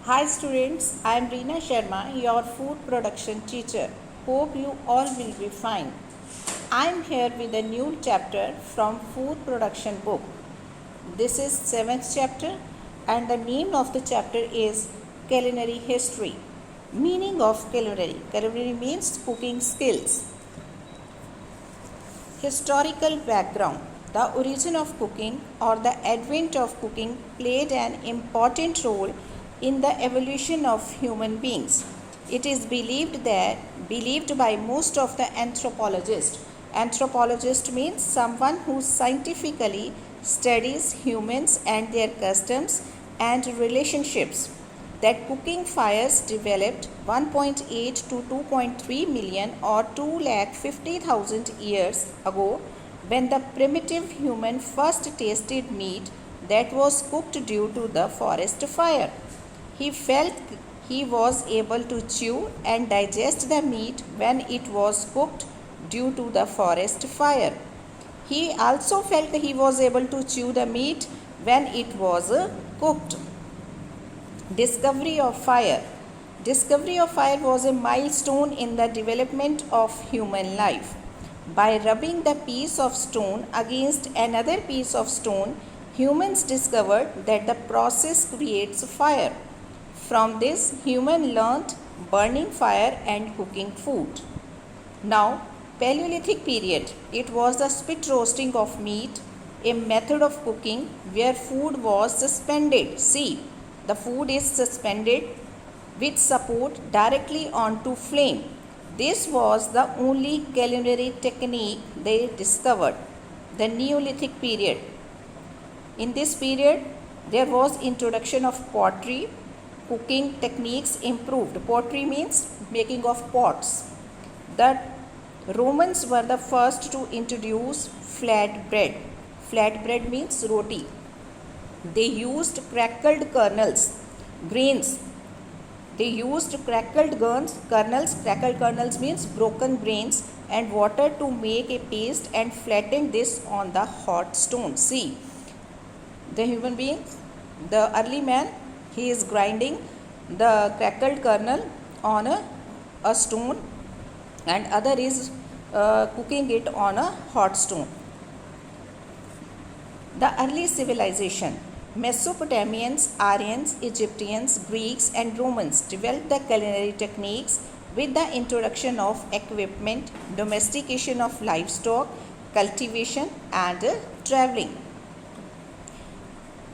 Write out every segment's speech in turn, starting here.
Hi students, I am Reena Sharma, your food production teacher. Hope you all will be fine. I am here with a new chapter from food production book. This is 7th chapter and the name of the chapter is Culinary History. Meaning of culinary. Culinary means cooking skills. Historical background. The origin of cooking or the advent of cooking played an important role in the evolution of human beings. It is believed by most of the anthropologists. Anthropologist means someone who scientifically studies humans and their customs and relationships, that cooking fires developed 1.8 to 2.3 million or 250,000 years ago, when the primitive human first tasted meat that was cooked due to the forest fire. He felt he was able to chew and digest the meat when it was cooked due to the forest fire. He also felt he was able to chew the meat when it was cooked. Discovery of fire. Discovery of fire was a milestone in the development of human life. By rubbing the piece of stone against another piece of stone, humans discovered that the process creates fire. From this, humans learnt burning fire and cooking food. Now, Paleolithic period. It was the spit roasting of meat, a method of cooking where food was suspended. See, the food is suspended with support directly onto flame. This was the only culinary technique they discovered. The Neolithic period. In this period, there was introduction of pottery. Cooking techniques improved. Pottery means making of pots. The Romans were the first to introduce flat bread. Flat bread means roti. They used crackled grains. They used crackled kernels. Crackled kernels means broken grains and water to make a paste and flatten this on the hot stone. See, the human being, the early man, he is grinding the crackled kernel on a stone, and other is cooking it on a hot stone. The early civilization. Mesopotamians, Aryans, Egyptians, Greeks and Romans developed the culinary techniques with the introduction of equipment, domestication of livestock, cultivation and traveling.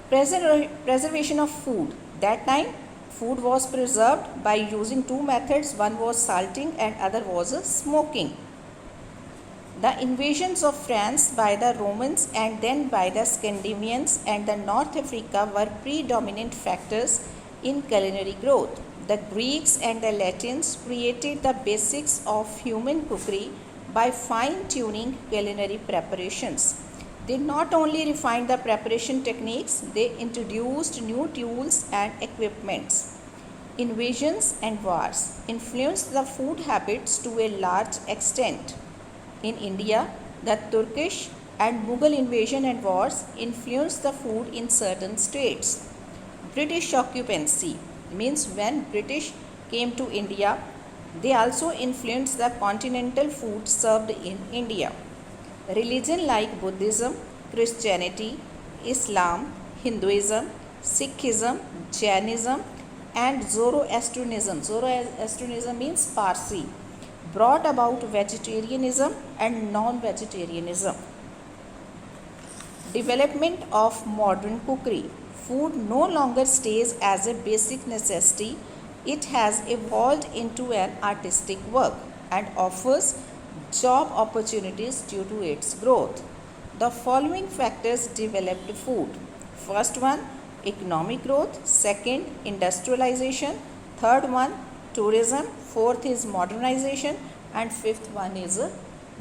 Preservation of food. That time food was preserved by using two methods. One was salting and other was smoking. The invasions of France by the Romans and then by the Scandinavians and the North Africa were predominant factors in culinary growth. The Greeks and the Latins created the basics of human cookery by fine-tuning culinary preparations. They not only refined the preparation techniques, they introduced new tools and equipments. Invasions and wars influenced the food habits to a large extent. In India, the Turkish and Mughal invasion and wars influenced the food in certain states. British occupancy means when British came to India, they also influenced the continental food served in India. Religion like Buddhism, Christianity, Islam, Hinduism, Sikhism, Jainism and Zoroastrianism. Zoroastrianism means Parsi, brought about vegetarianism and non-vegetarianism. Development of modern cookery. Food no longer stays as a basic necessity. It has evolved into an artistic work and offers job opportunities due to its growth. The following factors developed food. First one, economic growth. Second, industrialization. Third one, tourism. Fourth is modernization. And fifth one is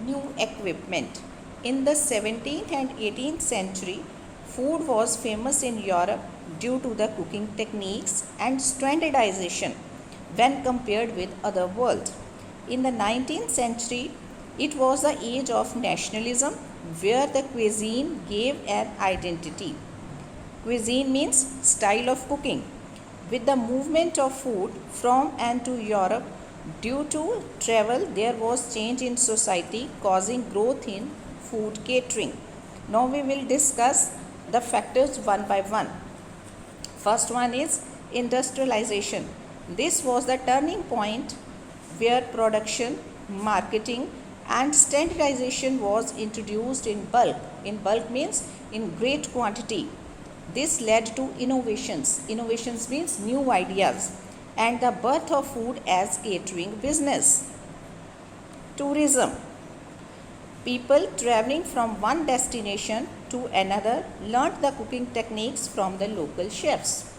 new equipment. In the 17th and 18th century, food was famous in Europe due to the cooking techniques and standardization when compared with other world. In the 19th century, it was the age of nationalism where the cuisine gave an identity. Cuisine means style of cooking. With the movement of food from and to Europe due to travel, there was change in society causing growth in food catering. Now we will discuss the factors one by one. First one is industrialization. This was the turning point where production, marketing and standardization was introduced in bulk. In bulk means in great quantity. This led to innovations. Innovations means new ideas and the birth of food as catering business. Tourism. People traveling from one destination to another learnt the cooking techniques from the local chefs.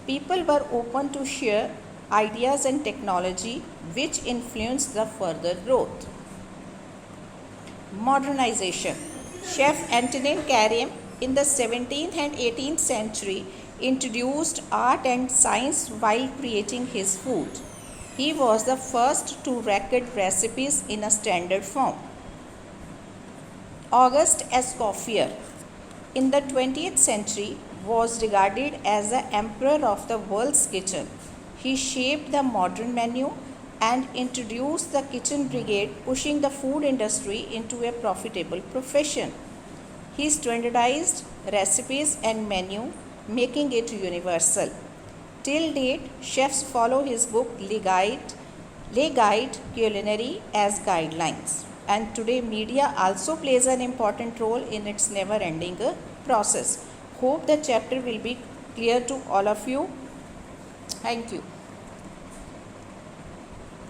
People were open to share ideas and technology which influenced the further growth. Modernization. Chef Antonin Carême in the 17th and 18th century introduced art and science while creating his food. He was the first to record recipes in a standard form. Auguste Escoffier in the 20th century was regarded as the emperor of the world's kitchen. He shaped the modern menu and introduced the kitchen brigade, pushing the food industry into a profitable profession. He standardized recipes and menu, making it universal. Till date, chefs follow his book Le Guide Culinary as guidelines. And today media also plays an important role in its never-ending process. Hope the chapter will be clear to all of you. Thank you.